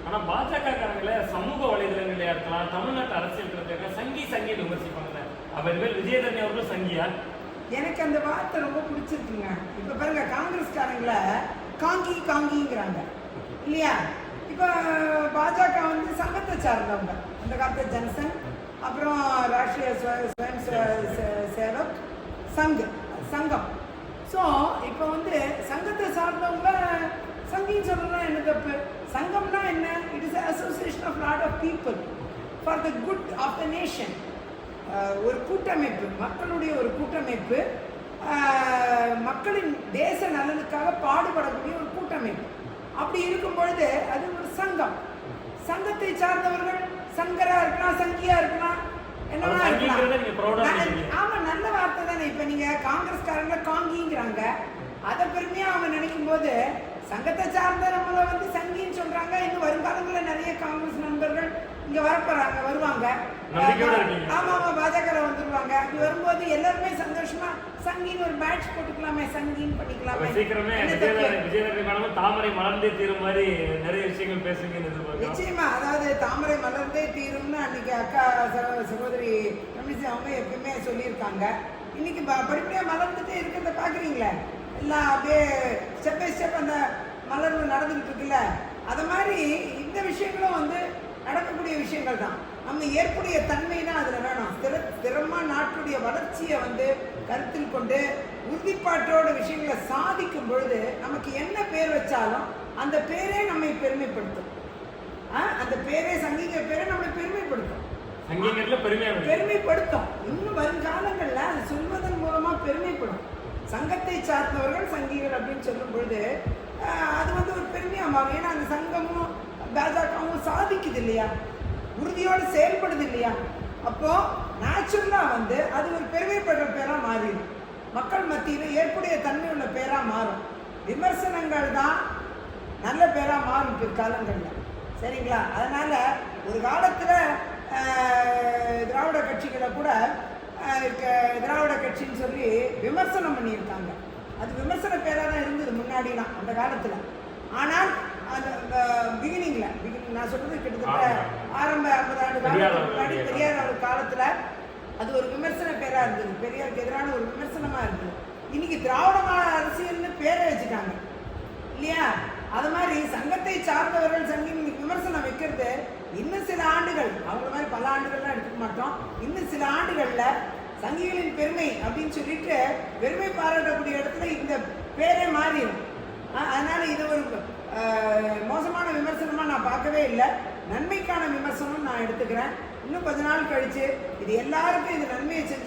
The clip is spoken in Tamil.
ஆனா பாஜக காரங்கள சமூக வலைதளங்கள்ல இருக்கலாம், தமிழ்நாட்டு அரசியல் இருக்கிற சங்கின்னு விமர்சிப்பாங்க. அவர் பேர் விஜயதரணி அவர்களும் சங்கியா? எனக்கு அந்த வார்த்தை ரொம்ப பிடிச்சிருக்குங்க. இப்ப பாருங்க, காங்கிரஸ்காரங்கள காங்கிங்கிறாங்க இல்லையா? இப்ப பாஜக வந்து சங்கத்தை சார்ந்தவங்க. அந்த காலத்து ஜனசங், அப்புறம் ராஷ்டிரிய ஸ்வயம் சேவக் சங்கம். ஸோ இப்போ வந்து சங்கத்தை சார்ந்தவங்க சங்கின்னு சொல்றதுனா என்ன தப்பு? சங்கம்னா என்ன? It is association of lot of people for the good of the nation. ஒரு கூட்டமைப்பு, மக்களுடைய ஒரு கூட்டமைப்பு, மக்களின் தேச நலனுக்காக பாடுபடக்கூடிய ஒரு கூட்டமைப்பு. அப்படி இருக்கும் பொழுது அது ஒரு சங்கம். சங்கத்தை சார்ந்தவர்கள் சங்கரா இருக்கலாம், சங்கியா இருக்கலாம், என்னன்னா இருக்கலாம். ஆமா, நல்ல வார்த்தை தானே. இப்ப நீங்க காங்கிரஸ்காரங்க காங்கிங்கிறாங்க, அதை பெருமையா அவங்க நினைக்கும் போது சங்கத்தை சார்ந்த நம்மள வந்து சங்கின்னு சொல்றாங்க. இன்னும் வருங்காலங்களில் நிறைய காங்கிரஸ் நண்பர்கள் இங்க வருவாங்க. ஆமா, பாஜக வந்துருவாங்க. அப்படி வரும்போது எல்லாருமே சந்தோஷமா சங்கின்னு ஒரு பேட்ச் போட்டுக்கலாமே, சங்கின்னு பண்ணிக்கலாமே. தாமரை மலர்ந்தே தீரும் மாதிரி நிறைய விஷயங்கள் பேசுங்க. நிச்சயமா, அதாவது தாமரை மலர்ந்தே தீரும்னு அன்னைக்கு அக்கா சகோதரி ரமேஷ் அவங்க எப்பயுமே சொல்லியிருக்காங்க. இன்னைக்கு படிப்படியா மலர்ந்துட்டே இருக்கிறத பாக்குறீங்களே. எல்லாம் அப்படியே ஸ்டெப் பை ஸ்டெப் அந்த மலர்வு நடந்துகிட்டு இருக்குல்ல. அது மாதிரி இந்த விஷயங்களும் வந்து நடக்கக்கூடிய விஷயங்கள் தான். நம்ம ஏற்புடைய தன்மை தான் அதில் வேணும். ஸ்திரமா நாட்டுடைய வளர்ச்சியை வந்து கருத்தில் கொண்டு உறுதிப்பாட்டோட விஷயங்களை சாதிக்கும் பொழுது நமக்கு என்ன பேர் வச்சாலும் அந்த பேரே நம்மை பெருமைப்படுத்தும். அந்த பேரே சங்கிங்கிற பேரே நம்மளை பெருமைப்படுத்தும். இன்னும் வருங்காலங்கள்ல அது சொல்வதன் மூலமா பெருமைப்படும். சங்கத்தை சார்ந்தவர்கள் சங்கிகள் அப்படின்னு சொல்லும் பொழுது அது வந்து ஒரு பெருமையா மாறும். ஏன்னா அந்த சங்கமும் பாஜகவும் சாதிக்குது இல்லையா, உறுதியோடு செயல்படுது இல்லையா. அப்போ நேச்சுரலா வந்து அது ஒரு பெருமைப்படுற பேரா மாறிடும். மக்கள் மத்தியில் ஏற்புடைய தன்மை உள்ள பேரா மாறும். விமர்சனங்கள் தான் நல்ல பேரா மாறும் பிற்காலங்கள்ல. சரிங்களா? அதனால ஒரு காலத்துல திராவிட கட்சிகளை கூட திராவிட கட்சின்னு சொல்லி விமர்சனம் பண்ணியிருக்காங்க. அது விமர்சன பேராக தான் இருந்தது முன்னாடிலாம் அந்த காலத்தில். ஆனால் அந்த பிகினிங் நான் சொல்றது கிட்டத்தட்ட ஆரம்ப 50 ஆண்டு காலத்துக்கு முன்னாடி பெரியார் அவர் காலத்தில் அது ஒரு விமர்சன பேராக இருந்தது. பெரியாருக்கு எதிரான ஒரு விமர்சனமாக இருந்தது. இன்னைக்கு திராவிடமான அரசியல்னு பேரை வச்சுட்டாங்க இல்லையா? அது மாதிரி சங்கத்தை சார்ந்தவர்கள் சங்கின் விமர்சனம் வைக்கிறது இன்னும் சில ஆண்டுகள், அவங்கள மாதிரி பல ஆண்டுகள்லாம் எடுத்துக்க மாட்டோம், இன்னும் சில ஆண்டுகள்ல சங்கிகளின் பெருமை அப்படின்னு சொல்லிட்டு பெருமை பாராட்டக்கூடிய இடத்துல இந்த பேரே மாறிடும். அதனால இது ஒரு மோசமான விமர்சனமா நான் பார்க்கவே இல்லை. நன்மைக்கான விமர்சனம் நான் எடுத்துக்கிறேன். இன்னும் கொஞ்ச நாள் கழிச்சு இது எல்லாருக்கும் இது நன்மையை செஞ்சு